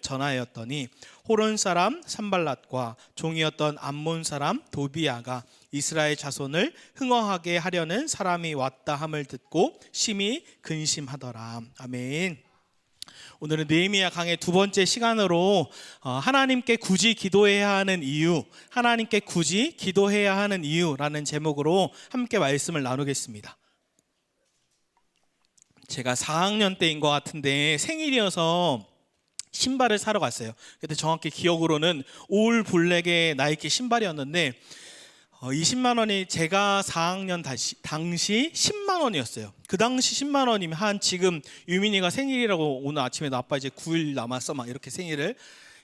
전하였더니 호론 사람 산발랏과 종이었던 암몬 사람 도비아가 이스라엘 자손을 흥허하게 하려는 사람이 왔다 함을 듣고 심히 근심하더라. 아멘. 오늘은 느헤미야 강의 두 번째 시간으로 하나님께 굳이 기도해야 하는 이유, 하나님께 굳이 기도해야 하는 이유라는 제목으로 함께 말씀을 나누겠습니다. 제가 4학년 때인 것 같은데 생일이어서 신발을 사러 갔어요. 그때 정확히 기억으로는 올 블랙의 나이키 신발이었는데 20만 원이 제가 4학년 당시 10만 원이었어요. 그 당시 10만 원이면 한 지금 유민이가 생일이라고 오늘 아침에도 아빠 이제 9일 남았어 막 이렇게 생일을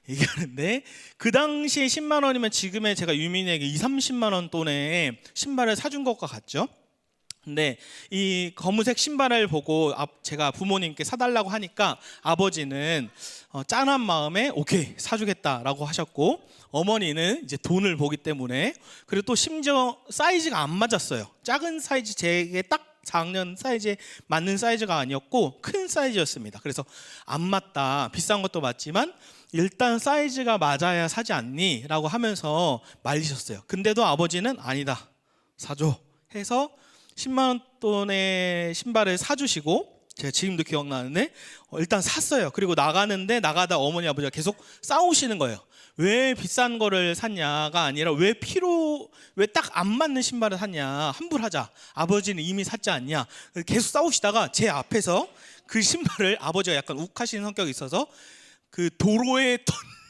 얘기하는데 그 당시에 10만 원이면 지금의 제가 유민이에게 30만 원 돈의 신발을 사준 것과 같죠. 근데 이 검은색 신발을 보고 제가 부모님께 사달라고 하니까 아버지는 짠한 마음에 오케이 사주겠다라고 하셨고, 어머니는 이제 돈을 보기 때문에, 그리고 또 심지어 사이즈가 안 맞았어요. 작은 사이즈, 제게 딱 4학년 사이즈에 맞는 사이즈가 아니었고 큰 사이즈였습니다. 그래서 안 맞다, 비싼 것도 맞지만 일단 사이즈가 맞아야 사지 않니? 라고 하면서 말리셨어요. 근데도 아버지는 아니다, 사줘 해서 10만 원 돈의 신발을 사주시고, 제가 지금도 기억나는데 일단 샀어요. 그리고 나가다 어머니 아버지가 계속 싸우시는 거예요. 왜 비싼 거를 샀냐가 아니라 왜 딱 안 맞는 신발을 샀냐, 환불하자, 아버지는 이미 샀지 않냐, 계속 싸우시다가 제 앞에서 그 신발을, 아버지가 약간 욱하시는 성격이 있어서 그 도로에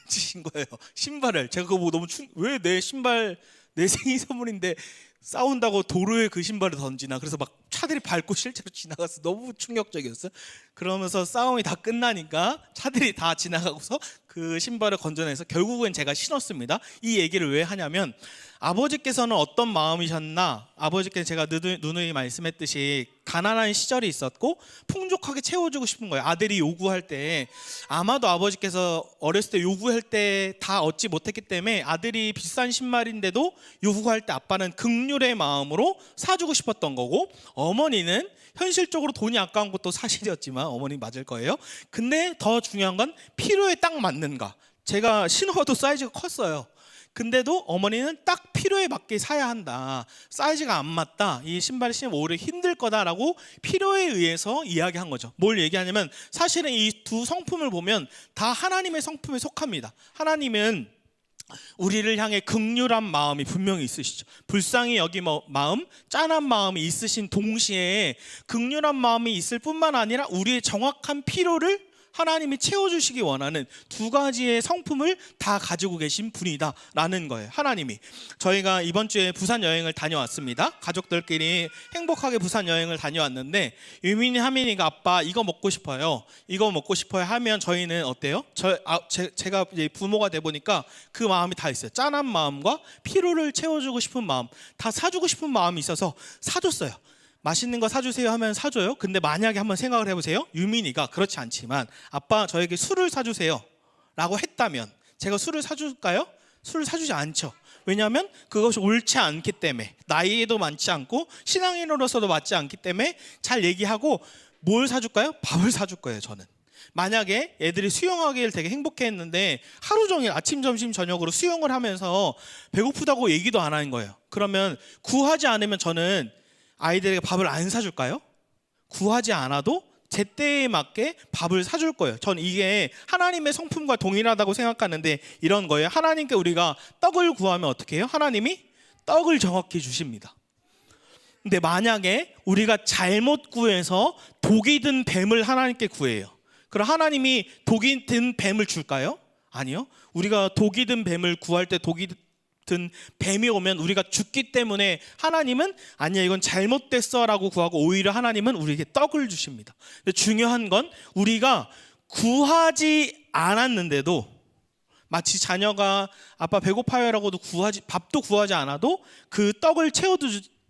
던지신 거예요. 신발을. 제가 그거 보고 너무 왜 내 신발, 내 생일 선물인데 싸운다고 도로에 그 신발을 던지나. 그래서 막 차들이 밟고 실제로 지나가서 너무 충격적이었어요. 그러면서 싸움이 다 끝나니까 차들이 다 지나가고서 그 신발을 건져내서 결국엔 제가 신었습니다. 이 얘기를 왜 하냐면, 아버지께서는 어떤 마음이셨나, 아버지께서 제가 누누이 말씀했듯이 가난한 시절이 있었고 풍족하게 채워주고 싶은 거예요. 아들이 요구할 때, 아마도 아버지께서 어렸을 때 요구할 때 다 얻지 못했기 때문에 아들이 비싼 신발인데도 요구할 때 아빠는 긍휼의 마음으로 사주고 싶었던 거고, 어머니는 현실적으로 돈이 아까운 것도 사실이었지만 어머니 맞을 거예요. 근데 더 중요한 건 필요에 딱 맞는가. 제가 신어도 사이즈가 컸어요. 근데도 어머니는 딱 필요에 맞게 사야 한다, 사이즈가 안 맞다, 이 신발을 신으면 오히려 힘들 거다라고 필요에 의해서 이야기한 거죠. 뭘 얘기하냐면, 사실은 이 두 성품을 보면 다 하나님의 성품에 속합니다. 하나님은 우리를 향해 긍휼한 마음이 분명히 있으시죠. 불쌍히 여기 마음, 짠한 마음이 있으신 동시에 긍휼한 마음이 있을 뿐만 아니라 우리의 정확한 필요를 하나님이 채워주시기 원하는 두 가지의 성품을 다 가지고 계신 분이다라는 거예요. 하나님이. 저희가 이번 주에 부산 여행을 다녀왔습니다. 가족들끼리 행복하게 부산 여행을 다녀왔는데, 유민이 하민이가 아빠 이거 먹고 싶어요, 이거 먹고 싶어요 하면 저희는 어때요? 제가 이제 부모가 돼 보니까 그 마음이 다 있어요. 짠한 마음과 필요를 채워주고 싶은 마음, 다 사주고 싶은 마음이 있어서 사줬어요. 맛있는 거 사주세요 하면 사줘요. 근데 만약에 한번 생각을 해보세요. 유민이가 그렇지 않지만 아빠 저에게 술을 사주세요 라고 했다면 제가 술을 사줄까요? 술을 사주지 않죠. 왜냐하면 그것이 옳지 않기 때문에, 나이에도 많지 않고 신앙인으로서도 맞지 않기 때문에 잘 얘기하고, 뭘 사줄까요? 밥을 사줄 거예요. 저는 만약에 애들이 수영하기를 되게 행복해했는데 하루 종일 아침 점심 저녁으로 수영을 하면서 배고프다고 얘기도 안 하는 거예요. 그러면 구하지 않으면 저는 아이들에게 밥을 안 사줄까요? 구하지 않아도 제때에 맞게 밥을 사줄 거예요. 전 이게 하나님의 성품과 동일하다고 생각하는데 이런 거예요. 하나님께 우리가 떡을 구하면 어떻게 해요? 하나님이 떡을 정확히 주십니다. 근데 만약에 우리가 잘못 구해서 독이 든 뱀을 하나님께 구해요. 그럼 하나님이 독이 든 뱀을 줄까요? 아니요. 우리가 독이 든 뱀을 구할 때 독이 든 뱀이 오면 우리가 죽기 때문에 하나님은 아니야 이건 잘못됐어 라고 구하고, 오히려 하나님은 우리에게 떡을 주십니다. 근데 중요한 건 우리가 구하지 않았는데도, 마치 자녀가 아빠 배고파요 라고도 밥도 구하지 않아도 그 떡을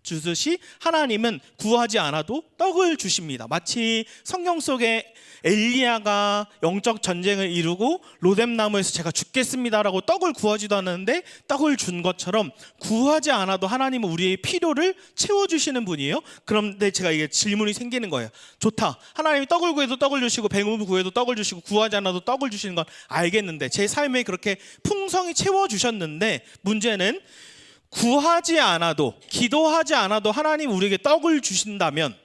주듯이 하나님은 구하지 않아도 떡을 주십니다. 마치 성경 속에 엘리야가 영적 전쟁을 이루고 로뎀나무에서 제가 죽겠습니다라고 떡을 구하지도 않았는데 떡을 준 것처럼 구하지 않아도 하나님은 우리의 필요를 채워주시는 분이에요. 그런데 제가 이게 질문이 생기는 거예요. 좋다, 하나님이 떡을 구해도 떡을 주시고 배고픔을 구해도 떡을 주시고 구하지 않아도 떡을 주시는 건 알겠는데, 제 삶에 그렇게 풍성히 채워주셨는데, 문제는 구하지 않아도, 기도하지 않아도 하나님 우리에게 떡을 주신다면,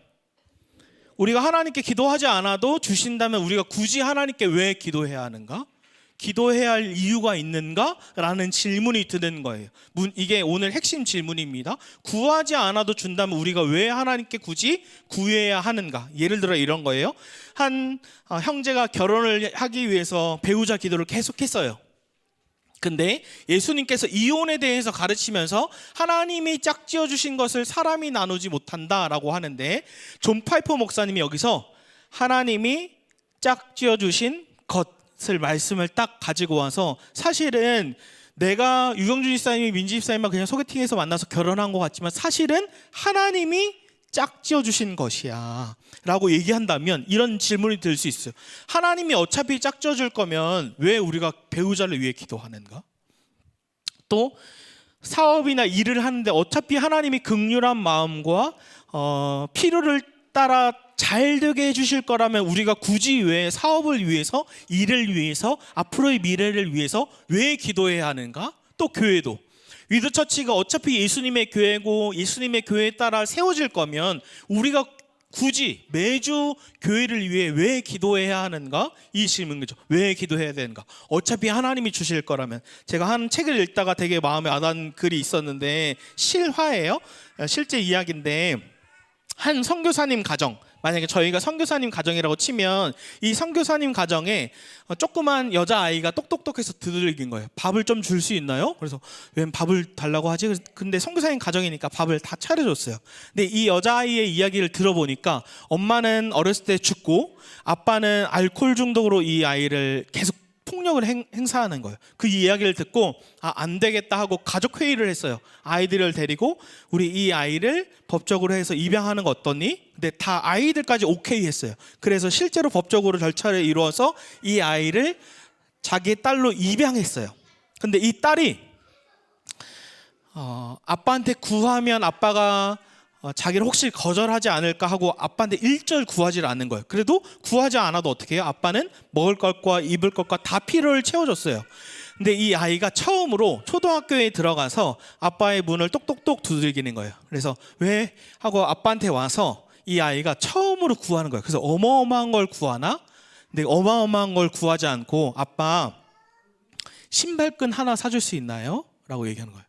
우리가 하나님께 기도하지 않아도 주신다면 우리가 굳이 하나님께 왜 기도해야 하는가? 기도해야 할 이유가 있는가? 라는 질문이 드는 거예요. 이게 오늘 핵심 질문입니다. 구하지 않아도 준다면 우리가 왜 하나님께 굳이 구해야 하는가? 예를 들어 이런 거예요. 한 형제가 결혼을 하기 위해서 배우자 기도를 계속했어요. 근데 예수님께서 이혼에 대해서 가르치면서 하나님이 짝지어 주신 것을 사람이 나누지 못한다라고 하는데, 존 파이퍼 목사님이 여기서 하나님이 짝지어 주신 것을 말씀을 딱 가지고 와서, 사실은 내가 유경준 집사님이 민지 집사님과 그냥 소개팅해서 만나서 결혼한 것 같지만 사실은 하나님이 짝지어 주신 것이야 라고 얘기한다면 이런 질문이 들 수 있어요. 하나님이 어차피 짝지어 줄 거면 왜 우리가 배우자를 위해 기도하는가? 또 사업이나 일을 하는데 어차피 하나님이 긍휼한 마음과 필요를 따라 잘 되게 해주실 거라면 우리가 굳이 왜 사업을 위해서, 일을 위해서, 앞으로의 미래를 위해서 왜 기도해야 하는가? 또 교회도 위드처치가 어차피 예수님의 교회고 예수님의 교회에 따라 세워질 거면 우리가 굳이 매주 교회를 위해 왜 기도해야 하는가? 이 질문이죠. 왜 기도해야 되는가? 어차피 하나님이 주실 거라면. 제가 한 책을 읽다가 되게 마음에 와닿은 글이 있었는데, 실화예요. 실제 이야기인데, 한 선교사님 가정, 만약에 저희가 선교사님 가정이라고 치면 이 선교사님 가정에 조그만 여자아이가 똑똑똑해서 두들긴 거예요. 밥을 좀 줄 수 있나요? 그래서 웬 밥을 달라고 하지? 근데 선교사님 가정이니까 밥을 다 차려줬어요. 근데 이 여자아이의 이야기를 들어보니까 엄마는 어렸을 때 죽고 아빠는 알코올 중독으로 이 아이를 계속 폭력을 행사하는 거예요. 그 이야기를 듣고 안 되겠다 하고 가족 회의를 했어요. 아이들을 데리고 우리 이 아이를 법적으로 해서 입양하는 거 어떠니? 근데 다 아이들까지 오케이 했어요. 그래서 실제로 법적으로 절차를 이루어서 이 아이를 자기의 딸로 입양했어요. 근데 이 딸이 아빠한테 구하면 아빠가 자기를 혹시 거절하지 않을까 하고 아빠한테 일절 구하지를 않는 거예요. 그래도 구하지 않아도 어떻게 해요? 아빠는 먹을 것과 입을 것과 다 필요를 채워줬어요. 근데 이 아이가 처음으로 초등학교에 들어가서 아빠의 문을 똑똑똑 두들기는 거예요. 그래서 왜? 하고 아빠한테 와서 이 아이가 처음으로 구하는 거예요. 그래서 어마어마한 걸 구하나? 근데 어마어마한 걸 구하지 않고, 아빠 신발끈 하나 사줄 수 있나요? 라고 얘기하는 거예요.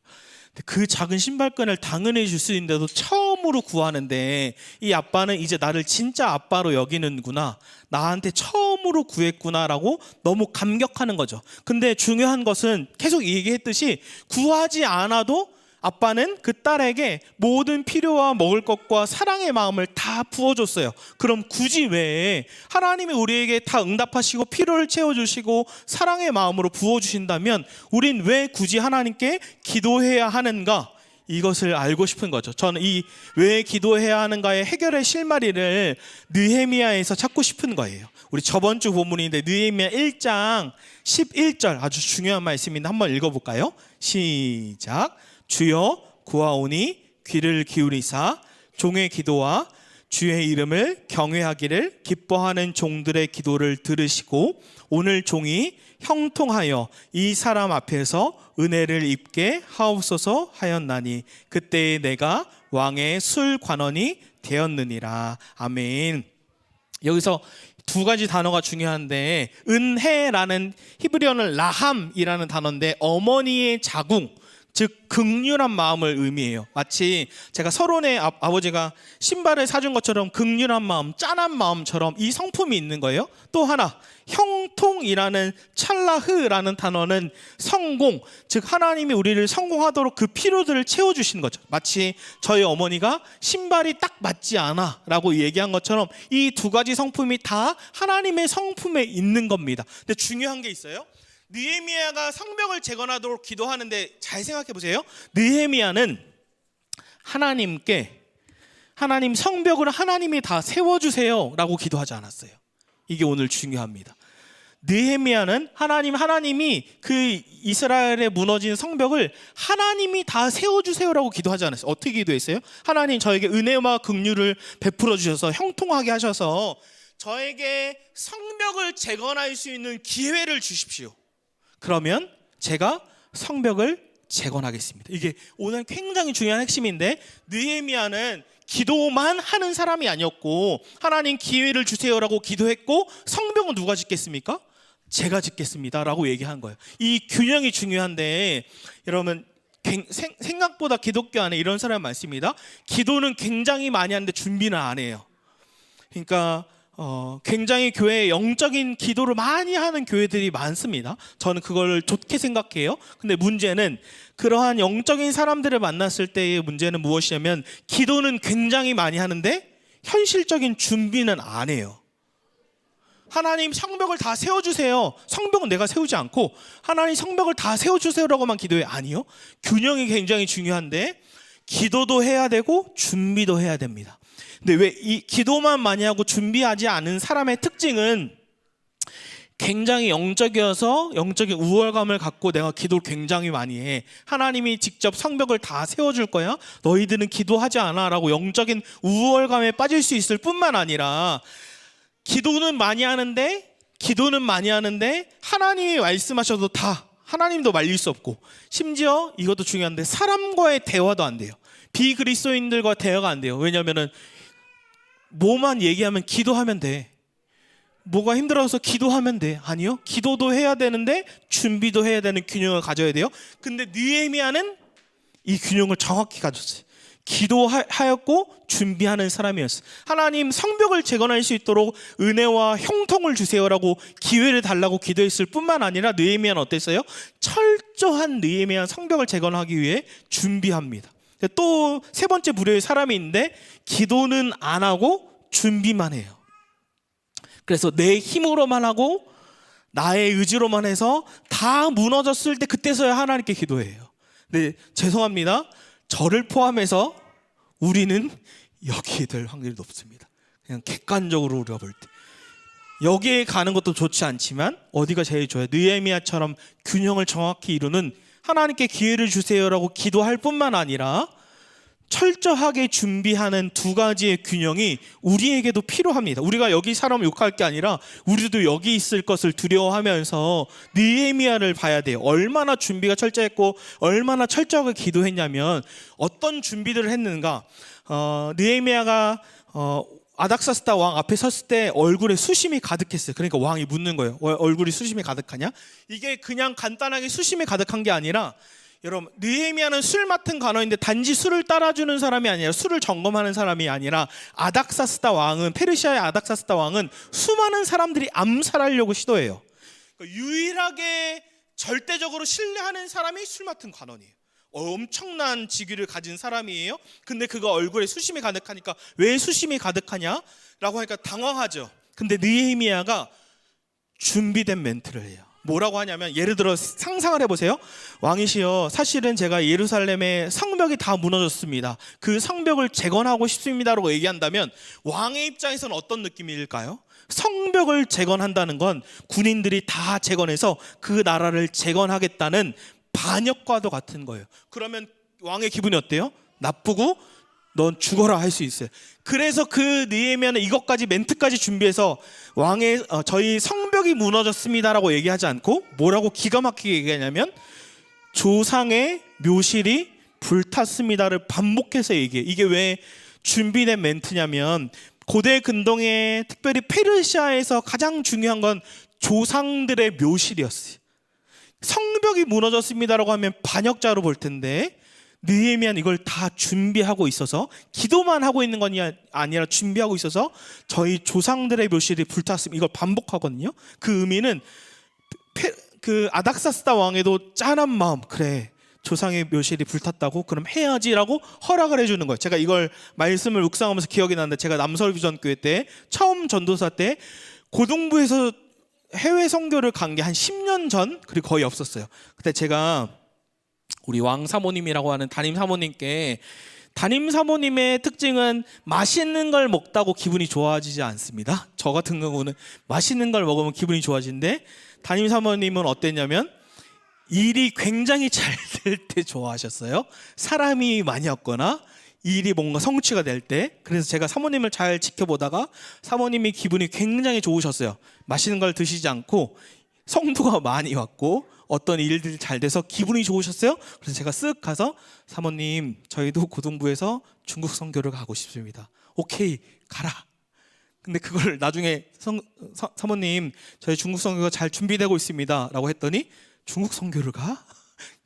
그 작은 신발끈을 당연히 줄 수 있는데도 처음으로 구하는데, 이 아빠는 이제 나를 진짜 아빠로 여기는구나, 나한테 처음으로 구했구나라고 너무 감격하는 거죠. 근데 중요한 것은 계속 얘기했듯이 구하지 않아도 아빠는 그 딸에게 모든 필요와 먹을 것과 사랑의 마음을 다 부어줬어요. 그럼 굳이 왜 하나님이 우리에게 다 응답하시고 필요를 채워주시고 사랑의 마음으로 부어주신다면 우린 왜 굳이 하나님께 기도해야 하는가? 이것을 알고 싶은 거죠. 저는 이 왜 기도해야 하는가의 해결의 실마리를 느헤미야에서 찾고 싶은 거예요. 우리 저번 주 본문인데 느헤미야 1장 11절 아주 중요한 말씀인데 한번 읽어볼까요? 시작. 주여 구하오니 귀를 기울이사 종의 기도와 주의 이름을 경외하기를 기뻐하는 종들의 기도를 들으시고 오늘 종이 형통하여 이 사람 앞에서 은혜를 입게 하옵소서 하였나니 그때에 내가 왕의 술관원이 되었느니라. 아멘. 여기서 두 가지 단어가 중요한데, 은혜라는 히브리어는 라함이라는 단어인데 어머니의 자궁, 즉 긍휼한 마음을 의미해요. 마치 제가 서론에 아버지가 신발을 사준 것처럼 긍휼한 마음, 짠한 마음처럼 이 성품이 있는 거예요. 또 하나, 형통이라는 찰라흐라는 단어는 성공, 즉 하나님이 우리를 성공하도록 그 필요들을 채워주시는 거죠. 마치 저희 어머니가 신발이 딱 맞지 않아 라고 얘기한 것처럼 이 두 가지 성품이 다 하나님의 성품에 있는 겁니다. 근데 중요한 게 있어요. 느헤미야가 성벽을 재건하도록 기도하는데 잘 생각해 보세요. 느헤미야는 하나님 성벽을 하나님이 다 세워주세요 라고 기도하지 않았어요. 이게 오늘 중요합니다. 느헤미야는 하나님이 그 이스라엘의 무너진 성벽을 하나님이 다 세워주세요라고 기도하지 않았어요. 어떻게 기도했어요? 하나님 저에게 은혜와 긍휼을 베풀어 주셔서 형통하게 하셔서 저에게 성벽을 재건할 수 있는 기회를 주십시오. 그러면 제가 성벽을 재건하겠습니다. 이게 오늘 굉장히 중요한 핵심인데, 느헤미야는 기도만 하는 사람이 아니었고 하나님 기회를 주세요라고 기도했고 성벽은 누가 짓겠습니까? 제가 짓겠습니다 라고 얘기한 거예요. 이 균형이 중요한데, 여러분 생각보다 기독교 안에 이런 사람이 많습니다. 기도는 굉장히 많이 하는데 준비는 안 해요. 그러니까 굉장히 교회에 영적인 기도를 많이 하는 교회들이 많습니다. 저는 그걸 좋게 생각해요. 근데 문제는 그러한 영적인 사람들을 만났을 때의 문제는 무엇이냐면, 기도는 굉장히 많이 하는데 현실적인 준비는 안 해요. 하나님 성벽을 다 세워주세요. 성벽은 내가 세우지 않고 하나님 성벽을 다 세워주세요라고만 기도해. 아니요. 균형이 굉장히 중요한데 기도도 해야 되고 준비도 해야 됩니다. 근데 왜 이 기도만 많이 하고 준비하지 않은 사람의 특징은 굉장히 영적이어서 영적인 우월감을 갖고 내가 기도를 굉장히 많이 해. 하나님이 직접 성벽을 다 세워줄 거야. 너희들은 기도하지 않아 라고 영적인 우월감에 빠질 수 있을 뿐만 아니라, 기도는 많이 하는데 하나님이 말씀하셔도 다 하나님도 말릴 수 없고, 심지어 이것도 중요한데 사람과의 대화도 안 돼요. 비그리스도인들과 대화가 안 돼요. 왜냐하면 뭐만 얘기하면 기도하면 돼. 뭐가 힘들어서 기도하면 돼. 아니요. 기도도 해야 되는데 준비도 해야 되는 균형을 가져야 돼요. 근데 느헤미야는 이 균형을 정확히 가졌어요. 기도하였고 준비하는 사람이었어요. 하나님 성벽을 재건할 수 있도록 은혜와 형통을 주세요라고 기회를 달라고 기도했을 뿐만 아니라, 느헤미야는 어땠어요? 철저한 느헤미야 성벽을 재건하기 위해 준비합니다. 또 세 번째 부류의 사람이 있는데, 기도는 안 하고 준비만 해요. 그래서 내 힘으로만 하고 나의 의지로만 해서 다 무너졌을 때 그때서야 하나님께 기도해요. 근데 죄송합니다, 저를 포함해서 우리는 여기에 될 확률이 높습니다. 그냥 객관적으로 우리가 볼 때 여기에 가는 것도 좋지 않지만 어디가 제일 좋아요? 느헤미야처럼 균형을 정확히 이루는, 하나님께 기회를 주세요라고 기도할 뿐만 아니라 철저하게 준비하는 두 가지의 균형이 우리에게도 필요합니다. 우리가 여기 사람을 욕할 게 아니라 우리도 여기 있을 것을 두려워하면서 느헤미야를 봐야 돼요. 얼마나 준비가 철저했고 얼마나 철저하게 기도했냐면, 어떤 준비들을 했는가. 느헤미야가 아닥사스다 왕 앞에 섰을 때 얼굴에 수심이 가득했어요. 그러니까 왕이 묻는 거예요. 얼굴이 수심이 가득하냐? 이게 그냥 간단하게 수심이 가득한 게 아니라, 여러분 느헤미야는 술 맡은 간호인데 단지 술을 따라주는 사람이 아니라, 술을 점검하는 사람이 아니라, 페르시아의 아닥사스다 왕은 수많은 사람들이 암살하려고 시도해요. 그러니까 유일하게 절대적으로 신뢰하는 사람이 술 맡은 간원이에요. 엄청난 직위를 가진 사람이에요. 근데 그가 얼굴에 수심이 가득하니까, 왜 수심이 가득하냐 라고 하니까 당황하죠. 근데 느헤미야가 준비된 멘트를 해요. 뭐라고 하냐면, 예를 들어 상상을 해보세요. 왕이시여, 사실은 제가 예루살렘의 성벽이 다 무너졌습니다. 그 성벽을 재건하고 싶습니다라고 얘기한다면 왕의 입장에서는 어떤 느낌일까요? 성벽을 재건한다는 건 군인들이 다 재건해서 그 나라를 재건하겠다는 반역과도 같은 거예요. 그러면 왕의 기분이 어때요? 나쁘고 넌 죽어라 할 수 있어요. 그래서 그 느헤미야는 이것까지 멘트까지 준비해서 저희 성벽이 무너졌습니다라고 얘기하지 않고 뭐라고 기가 막히게 얘기하냐면, 조상의 묘실이 불탔습니다를 반복해서 얘기해요. 이게 왜 준비된 멘트냐면, 고대 근동에 특별히 페르시아에서 가장 중요한 건 조상들의 묘실이었어요. 성벽이 무너졌습니다라고 하면 반역자로 볼 텐데, 느헤미야는 이걸 다 준비하고 있어서, 기도만 하고 있는 건 아니라 준비하고 있어서 저희 조상들의 묘실이 불탔습니다. 이걸 반복하거든요. 그 의미는 그 아닥사스다 왕에도 짠한 마음, 그래 조상의 묘실이 불탔다고 그럼 해야지라고 허락을 해주는 거예요. 제가 이걸 말씀을 묵상하면서 기억이 나는데, 제가 남설비전교회 때 처음 전도사 때 고등부에서 해외 선교를 간 게 한 10년 전, 그리고 거의 없었어요. 그때 제가 우리 왕 사모님이라고 하는 담임 사모님께 담임 사모님의 특징은 맛있는 걸 먹다고 기분이 좋아지지 않습니다. 저 같은 경우는 맛있는 걸 먹으면 기분이 좋아지는데, 담임 사모님은 어땠냐면 일이 굉장히 잘 될 때 좋아하셨어요. 사람이 많이 없거나 일이 뭔가 성취가 될 때. 그래서 제가 사모님을 잘 지켜보다가 사모님이 기분이 굉장히 좋으셨어요. 맛있는 걸 드시지 않고 성도가 많이 왔고 어떤 일들이 잘 돼서 기분이 좋으셨어요. 그래서 제가 쓱 가서 사모님, 저희도 고등부에서 중국 선교를 가고 싶습니다. 오케이, 가라. 근데 그걸 나중에 사모님, 저희 중국 선교가 잘 준비되고 있습니다 라고 했더니 중국 선교를 가?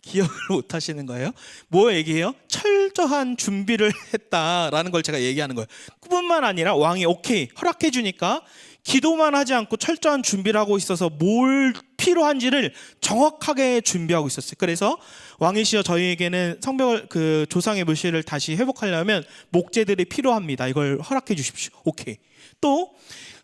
기억을 못 하시는 거예요. 뭐 얘기해요? 철저한 준비를 했다라는 걸 제가 얘기하는 거예요. 뿐만 아니라 왕이 오케이 허락해 주니까 기도만 하지 않고 철저한 준비를 하고 있어서 뭘 필요한지를 정확하게 준비하고 있었어요. 그래서 왕이시여, 저희에게는 성벽을, 그 조상의 묘실을 다시 회복하려면 목재들이 필요합니다. 이걸 허락해 주십시오. 오케이. 또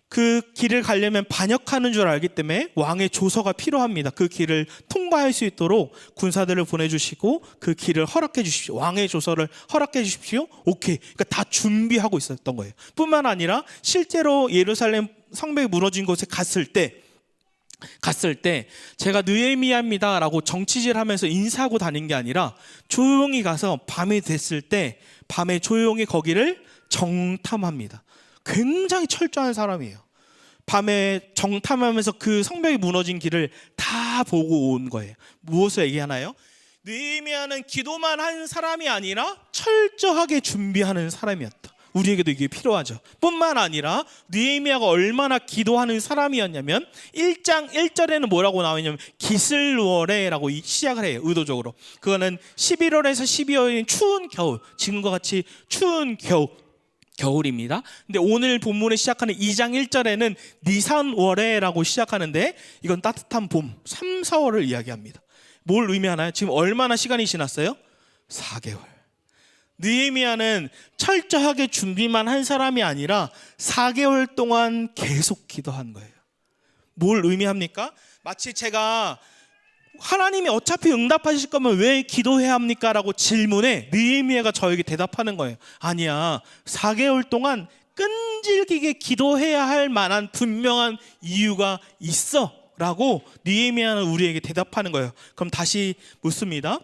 그 길을 가려면 반역하는 줄 알기 때문에 왕의 조서가 필요합니다. 그 길을 통과할 수 있도록 군사들을 보내주시고 그 길을 허락해 주십시오. 왕의 조서를 허락해 주십시오. 오케이. 그러니까 다 준비하고 있었던 거예요. 뿐만 아니라 실제로 예루살렘 성벽이 무너진 곳에 갔을 때 제가 느헤미야입니다 라고 정치질하면서 인사하고 다닌 게 아니라 조용히 가서 밤이 됐을 때 밤에 조용히 거기를 정탐합니다. 굉장히 철저한 사람이에요. 밤에 정탐하면서 그 성벽이 무너진 길을 다 보고 온 거예요. 무엇을 얘기하나요? 느헤미야는 기도만 한 사람이 아니라 철저하게 준비하는 사람이었다. 우리에게도 이게 필요하죠. 뿐만 아니라 느헤미야가 얼마나 기도하는 사람이었냐면 1장 1절에는 뭐라고 나오냐면 기슬월에라고 시작을 해요. 의도적으로. 그거는 11월에서 12월인 추운 겨울, 지금과 같이 추운 겨울입니다. 근데 오늘 본문에 시작하는 2장 1절에는 니산월에라고 시작하는데 이건 따뜻한 봄, 3, 4월을 이야기합니다. 뭘 의미하나요? 지금 얼마나 시간이 지났어요? 4개월. 느헤미야는 철저하게 준비만 한 사람이 아니라 4개월 동안 계속 기도한 거예요. 뭘 의미합니까? 마치 제가 하나님이 어차피 응답하실 거면 왜 기도해야 합니까? 라고 질문에 느헤미야가 저에게 대답하는 거예요. 아니야, 4개월 동안 끈질기게 기도해야 할 만한 분명한 이유가 있어 라고 느헤미야는 우리에게 대답하는 거예요. 그럼 다시 묻습니다.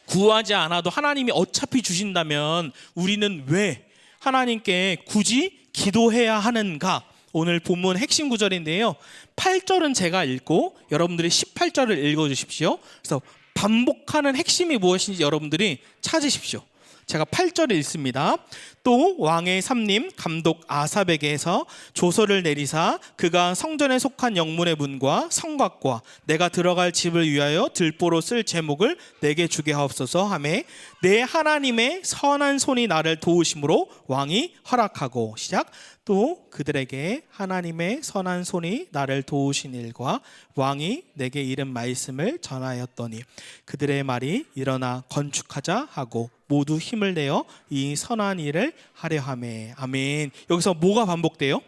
구하지 않아도 하나님이 어차피 주신다면 우리는 왜 하나님께 굳이 기도해야 하는가? 오늘 본문 핵심 구절인데요. 8절은 제가 읽고 여러분들이 18절을 읽어주십시오. 그래서 반복하는 핵심이 무엇인지 여러분들이 찾으십시오. 제가 8절을 읽습니다. 또 왕의 삼림 감독 아삽에게서 조서를 내리사 그가 성전에 속한 영문의 문과 성곽과 내가 들어갈 집을 위하여 들보로 쓸 제목을 내게 주게 하옵소서 하매 내 하나님의 선한 손이 나를 도우심으로 왕이 허락하고 시작. 또 그들에게 하나님의 선한 손이 나를 도우신 일과 왕이 내게 이른 말씀을 전하였더니 그들의 말이 일어나 건축하자 하고 모두 힘을 내어 이 선한 일을 하려 하매. 아멘. 여기서 뭐가 반복돼요?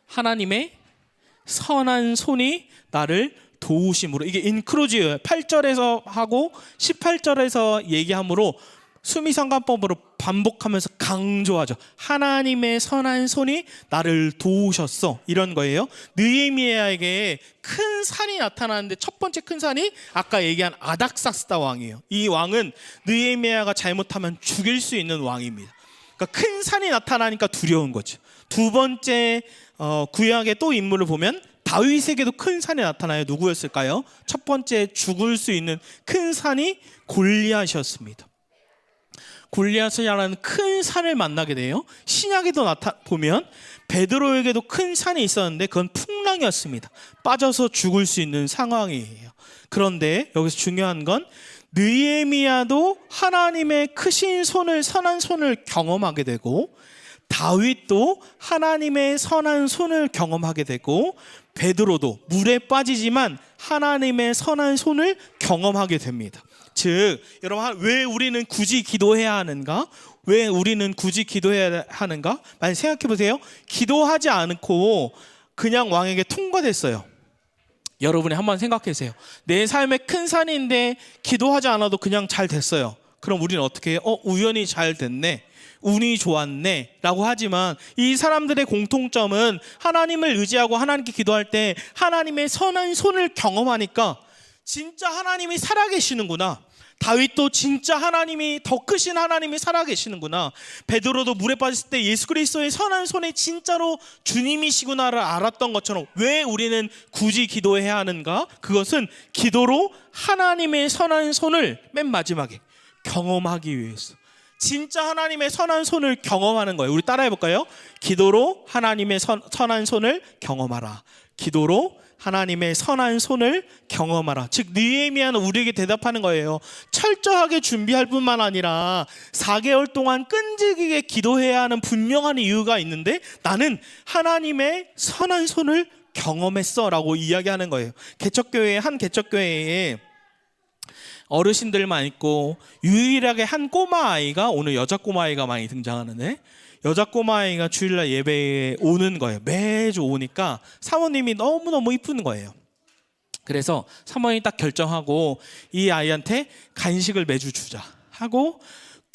하나님의 선한 손이 나를 도우심으로. 이게 인크루지예요. 8절에서 하고 18절에서 얘기함으로 수미상관법으로 반복하면서 강조하죠. 하나님의 선한 손이 나를 도우셨어, 이런 거예요. 느헤미야에게 큰 산이 나타나는데 첫 번째 큰 산이 아까 얘기한 아닥사스다 왕이에요. 이 왕은 느헤미야가 잘못하면 죽일 수 있는 왕입니다. 그러니까 큰 산이 나타나니까 두려운 거죠. 두 번째 구약의 또 인물을 보면 다윗에게도 큰 산이 나타나요. 누구였을까요? 첫 번째 죽을 수 있는 큰 산이 골리앗이었습니다. 골리앗이라는 큰 산을 만나게 돼요. 신약에도 보면 베드로에게도 큰 산이 있었는데 그건 풍랑이었습니다. 빠져서 죽을 수 있는 상황이에요. 그런데 여기서 중요한 건 느헤미야도 하나님의 크신 손을, 선한 손을 경험하게 되고 다윗도 하나님의 선한 손을 경험하게 되고 베드로도 물에 빠지지만 하나님의 선한 손을 경험하게 됩니다. 즉 여러분, 왜 우리는 굳이 기도해야 하는가? 왜 우리는 굳이 기도해야 하는가? 만약 생각해 보세요. 기도하지 않고 그냥 왕에게 통과됐어요. 여러분이 한번 생각해 보세요. 내 삶의 큰 산인데 기도하지 않아도 그냥 잘 됐어요. 그럼 우리는 어떻게 해요? 우연히 잘 됐네, 운이 좋았네 라고 하지만 이 사람들의 공통점은 하나님을 의지하고 하나님께 기도할 때 하나님의 선한 손을 경험하니까 진짜 하나님이 살아계시는구나, 다윗도 진짜 하나님이, 더 크신 하나님이 살아계시는구나, 베드로도 물에 빠졌을 때 예수 그리스도의 선한 손이 진짜로 주님이시구나를 알았던 것처럼 왜 우리는 굳이 기도해야 하는가? 그것은 기도로 하나님의 선한 손을 맨 마지막에 경험하기 위해서, 진짜 하나님의 선한 손을 경험하는 거예요. 우리 따라해 볼까요? 기도로 하나님의 선한 손을 경험하라. 기도로 하나님의 선한 손을 경험하라. 즉 느헤미야는 우리에게 대답하는 거예요. 철저하게 준비할 뿐만 아니라 4개월 동안 끈질기게 기도해야 하는 분명한 이유가 있는데 나는 하나님의 선한 손을 경험했어 라고 이야기하는 거예요. 한 개척교회에 어르신들만 있고 유일하게 한 꼬마아이가, 오늘 여자 꼬마아이가 많이 등장하는데, 여자 꼬마아이가 주일날 예배에 오는 거예요. 매주 오니까 사모님이 너무너무 이쁜 거예요. 그래서 사모님이 딱 결정하고 이 아이한테 간식을 매주 주자 하고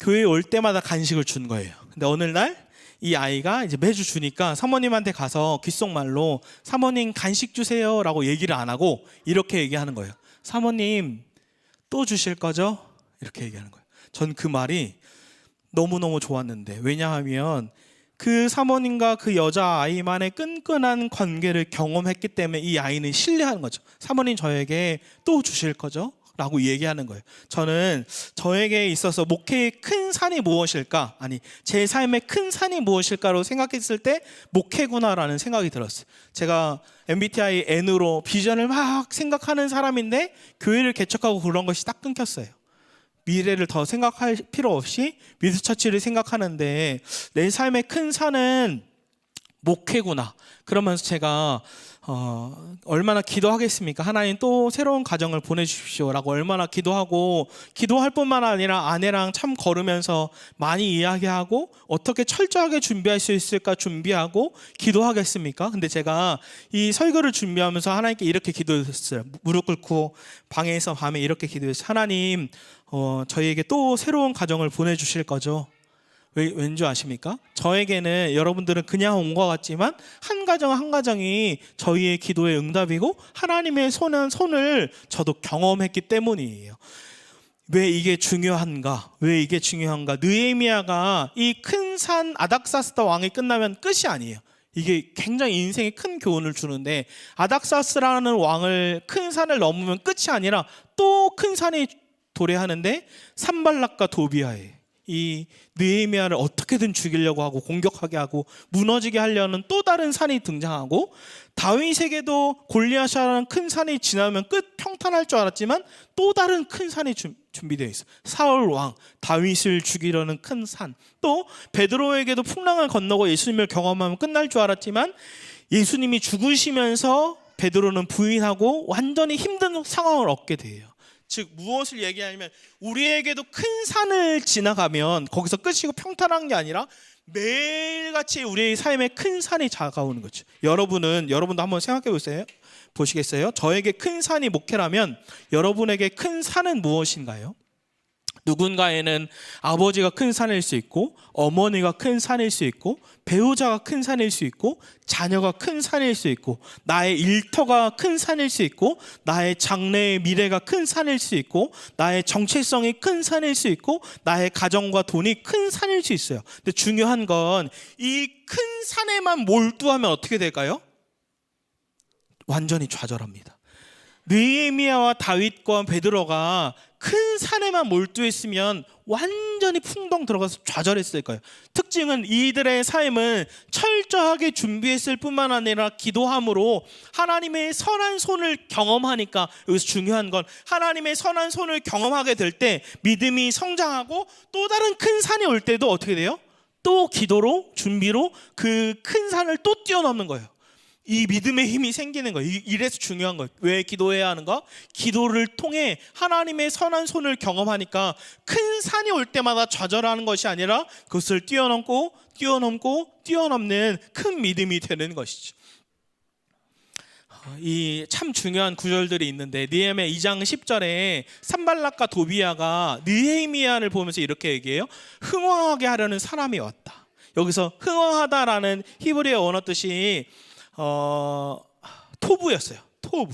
교회에 올 때마다 간식을 준 거예요. 근데 어느 날 이 아이가 이제 매주 주니까 사모님한테 가서 귓속말로 사모님 간식 주세요 라고 얘기를 안 하고 이렇게 얘기하는 거예요. 사모님 또 주실 거죠? 이렇게 얘기하는 거예요. 전 그 말이 너무너무 좋았는데, 왜냐하면 그 사모님과 그 여자아이만의 끈끈한 관계를 경험했기 때문에 이 아이는 신뢰하는 거죠. 사모님 저에게 또 주실 거죠? 라고 얘기하는 거예요. 저는 저에게 있어서 목회의 큰 산이 무엇일까? 아니, 제 삶의 큰 산이 무엇일까로 생각했을 때 목회구나라는 생각이 들었어요. 제가 MBTI N으로 비전을 막 생각하는 사람인데 교회를 개척하고 그런 것이 딱 끊겼어요. 미래를 더 생각할 필요 없이 미스처치를 생각하는데 내 삶의 큰 산은 목회구나. 그러면서 제가 얼마나 기도하겠습니까? 하나님 또 새로운 가정을 보내주십시오 라고 얼마나 기도하고, 기도할 뿐만 아니라 아내랑 참 걸으면서 많이 이야기하고 어떻게 철저하게 준비할 수 있을까 준비하고 기도하겠습니까? 근데 제가 이 설교를 준비하면서 하나님께 이렇게 기도했어요. 무릎 꿇고 방에서 밤에 이렇게 기도했어요. 하나님, 저희에게 또 새로운 가정을 보내주실 거죠? 왠지 아십니까? 저에게는, 여러분들은 그냥 온 것 같지만 한 가정 한 가정이 저희의 기도의 응답이고 하나님의 손을 저도 경험했기 때문이에요. 왜 이게 중요한가? 느헤미야가 이 큰 산 아닥사스다 왕이 끝나면 끝이 아니에요. 이게 굉장히 인생에 큰 교훈을 주는데, 아닥사스라는 왕을, 큰 산을 넘으면 끝이 아니라 또 큰 산이 도래하는데 산발락과 도비아예요. 이 느헤미야를 어떻게든 죽이려고 하고 공격하게 하고 무너지게 하려는 또 다른 산이 등장하고, 다윗에게도 골리앗이라는 큰 산이 지나면 끝 평탄할 줄 알았지만 또 다른 큰 산이 준비되어 있어요. 사울 왕, 다윗을 죽이려는 큰 산. 또 베드로에게도 풍랑을 건너고 예수님을 경험하면 끝날 줄 알았지만 예수님이 죽으시면서 베드로는 부인하고 완전히 힘든 상황을 얻게 돼요. 즉 무엇을 얘기하냐면, 우리에게도 큰 산을 지나가면 거기서 끝이고 평탄한 게 아니라 매일같이 우리의 삶에 큰 산이 다가오는 거죠. 여러분도 한번 생각해 보시겠어요? 저에게 큰 산이 목회라면 여러분에게 큰 산은 무엇인가요? 누군가에는 아버지가 큰 산일 수 있고, 어머니가 큰 산일 수 있고, 배우자가 큰 산일 수 있고, 자녀가 큰 산일 수 있고, 나의 일터가 큰 산일 수 있고, 나의 장래의 미래가 큰 산일 수 있고, 나의 정체성이 큰 산일 수 있고, 나의 가정과 돈이 큰 산일 수 있어요. 근데 중요한 건 이 큰 산에만 몰두하면 어떻게 될까요? 완전히 좌절합니다. 느헤미야와 다윗과 베드로가 큰 산에만 몰두했으면 완전히 풍덩 들어가서 좌절했을 거예요. 특징은 이들의 삶은 철저하게 준비했을 뿐만 아니라 기도함으로 하나님의 선한 손을 경험하니까, 여기서 중요한 건 하나님의 선한 손을 경험하게 될 때 믿음이 성장하고 또 다른 큰 산이 올 때도 어떻게 돼요? 또 기도로, 준비로 그 큰 산을 또 뛰어넘는 거예요. 이 믿음의 힘이 생기는 거예요. 이래서 중요한 거예요. 왜 기도해야 하는가? 기도를 통해 하나님의 선한 손을 경험하니까 큰 산이 올 때마다 좌절하는 것이 아니라 그것을 뛰어넘는 큰 믿음이 되는 것이죠. 이 참 중요한 구절들이 있는데 느헤미야 2장 10절에 산발락과 도비아가 느헤미야를 보면서 이렇게 얘기해요. 흥왕하게 하려는 사람이 왔다. 여기서 흥왕하다라는 히브리어 원어 뜻이 토부였어요. 토부.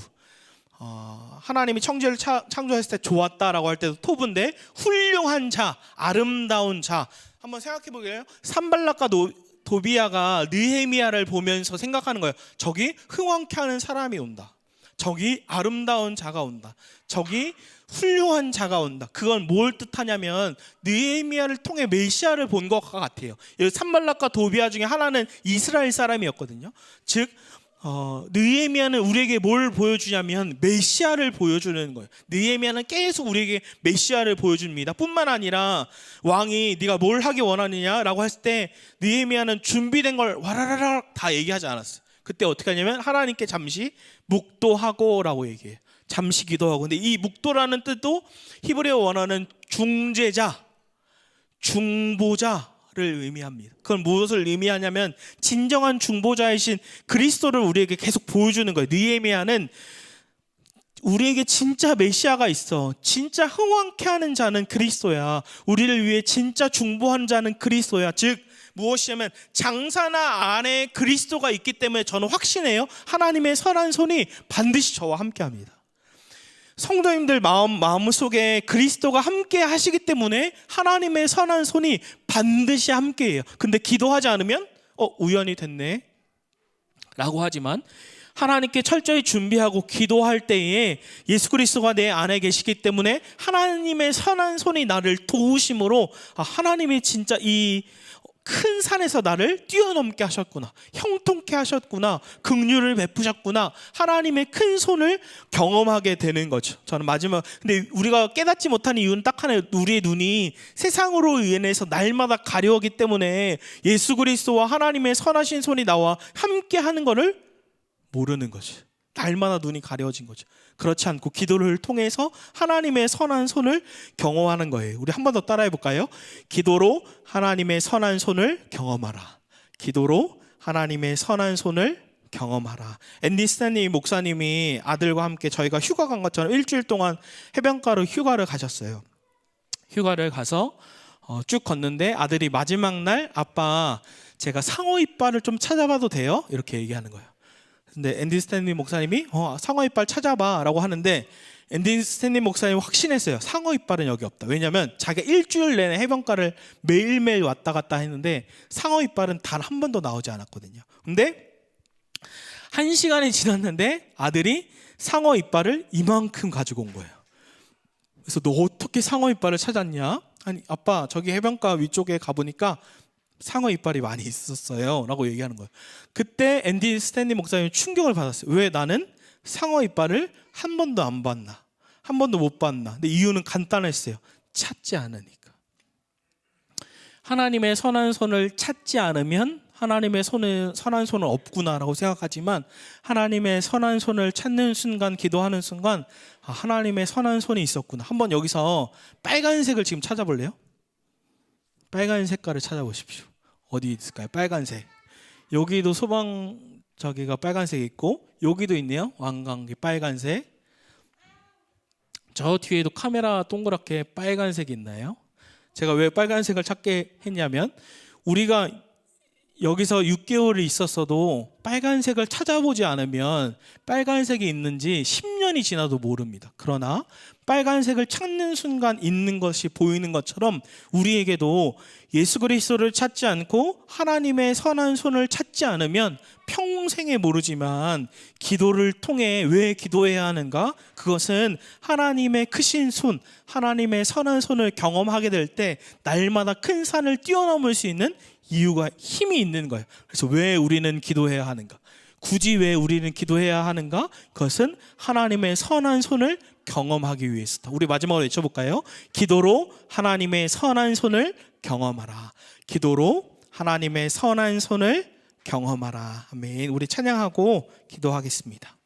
하나님이 청지를 창조했을 때 좋았다라고 할 때도 토부인데 훌륭한 자, 아름다운 자. 한번 생각해 보게요. 산발락과 도비아가 느헤미야를 보면서 생각하는 거예요. 저기 흥왕케 하는 사람이 온다. 저기 아름다운 자가 온다. 저기 훌륭한 자가 온다. 그건 뭘 뜻하냐면 느헤미야를 통해 메시아를 본 것 같아요. 산발락과 도비아 중에 하나는 이스라엘 사람이었거든요. 즉 느헤미야는 우리에게 뭘 보여주냐면 메시아를 보여주는 거예요. 느헤미야는 계속 우리에게 메시아를 보여줍니다. 뿐만 아니라 왕이 네가 뭘 하기 원하느냐라고 했을 때 느헤미야는 준비된 걸 와라라락 다 얘기하지 않았어요. 그때 어떻게 하냐면 하나님께 잠시 묵도하고라고 얘기해요. 잠시 기도하고. 근데 이 묵도라는 뜻도 히브리어 원어는 중재자, 중보자 를 의미합니다. 그건 무엇을 의미하냐면 진정한 중보자이신 그리스도를 우리에게 계속 보여주는 거예요. 느헤미야는 우리에게 진짜 메시아가 있어. 진짜 흥왕케 하는 자는 그리스도야. 우리를 위해 진짜 중보하는 자는 그리스도야. 즉 무엇이냐면 장사나 안에 그리스도가 있기 때문에 저는 확신해요. 하나님의 선한 손이 반드시 저와 함께합니다. 성도님들 마음속에 그리스도가 함께 하시기 때문에 하나님의 선한 손이 반드시 함께해요. 근데 기도하지 않으면 우연히 됐네 라고 하지만 하나님께 철저히 준비하고 기도할 때에 예수 그리스도가 내 안에 계시기 때문에 하나님의 선한 손이 나를 도우심으로 하나님이 진짜 이 큰 산에서 나를 뛰어넘게 하셨구나, 형통케 하셨구나, 긍휼을 베푸셨구나, 하나님의 큰 손을 경험하게 되는 거죠. 저는 마지막 근데 우리가 깨닫지 못하는 이유는 딱 하나예요. 우리의 눈이 세상으로 인해서 날마다 가려우기 때문에 예수 그리스도와 하나님의 선하신 손이 나와 함께 하는 것을 모르는 거죠. 날마다 눈이 가려워진 거죠. 그렇지 않고 기도를 통해서 하나님의 선한 손을 경험하는 거예요. 우리 한 번 더 따라해 볼까요? 기도로 하나님의 선한 손을 경험하라. 기도로 하나님의 선한 손을 경험하라. 앤디 스탠리 목사님이 아들과 함께 저희가 휴가 간 것처럼 일주일 동안 해변가로 휴가를 가셨어요. 휴가를 가서 쭉 걷는데 아들이 마지막 날 아빠 제가 상어 이빨을 좀 찾아봐도 돼요? 이렇게 얘기하는 거예요. 근데 앤디 스탠리 목사님이 상어 이빨 찾아봐 라고 하는데 앤디 스탠리 목사님이 확신했어요. 상어 이빨은 여기 없다. 왜냐하면 자기가 일주일 내내 해변가를 매일매일 왔다 갔다 했는데 상어 이빨은 단 한 번도 나오지 않았거든요. 근데 1시간이 지났는데 아들이 상어 이빨을 이만큼 가지고 온 거예요. 그래서 너 어떻게 상어 이빨을 찾았냐? 아니 아빠 저기 해변가 위쪽에 가보니까 상어 이빨이 많이 있었어요 라고 얘기하는 거예요. 그때 앤디 스탠리 목사님이 충격을 받았어요. 왜 나는 상어 이빨을 한 번도 안 봤나, 한 번도 못 봤나. 근데 이유는 간단했어요. 찾지 않으니까. 하나님의 선한 손을 찾지 않으면 하나님의 선한 손은 없구나라고 생각하지만 하나님의 선한 손을 찾는 순간, 기도하는 순간 하나님의 선한 손이 있었구나. 한번 여기서 빨간색을 지금 찾아볼래요? 빨간 색깔을 찾아보십시오. 어디 있을까요? 빨간색. 여기도 소방 저기가 빨간색 있고 여기도 있네요. 왕관기 빨간색. 저 뒤에도 카메라 동그랗게 빨간색이 있나요? 제가 왜 빨간색을 찾게 했냐면 우리가 여기서 6개월이 있었어도 빨간색을 찾아보지 않으면 빨간색이 있는지 10년이 지나도 모릅니다. 그러나 빨간색을 찾는 순간 있는 것이 보이는 것처럼 우리에게도 예수 그리스도를 찾지 않고 하나님의 선한 손을 찾지 않으면 평생에 모르지만 기도를 통해 왜 기도해야 하는가? 그것은 하나님의 크신 손, 하나님의 선한 손을 경험하게 될 때 날마다 큰 산을 뛰어넘을 수 있는 이유가 힘이 있는 거예요. 그래서 왜 우리는 기도해야 하는가? 굳이 왜 우리는 기도해야 하는가? 그것은 하나님의 선한 손을 경험하기 위해서다. 우리 마지막으로 외쳐볼까요? 기도로 하나님의 선한 손을 경험하라. 기도로 하나님의 선한 손을 경험하라. 아멘. 우리 찬양하고 기도하겠습니다.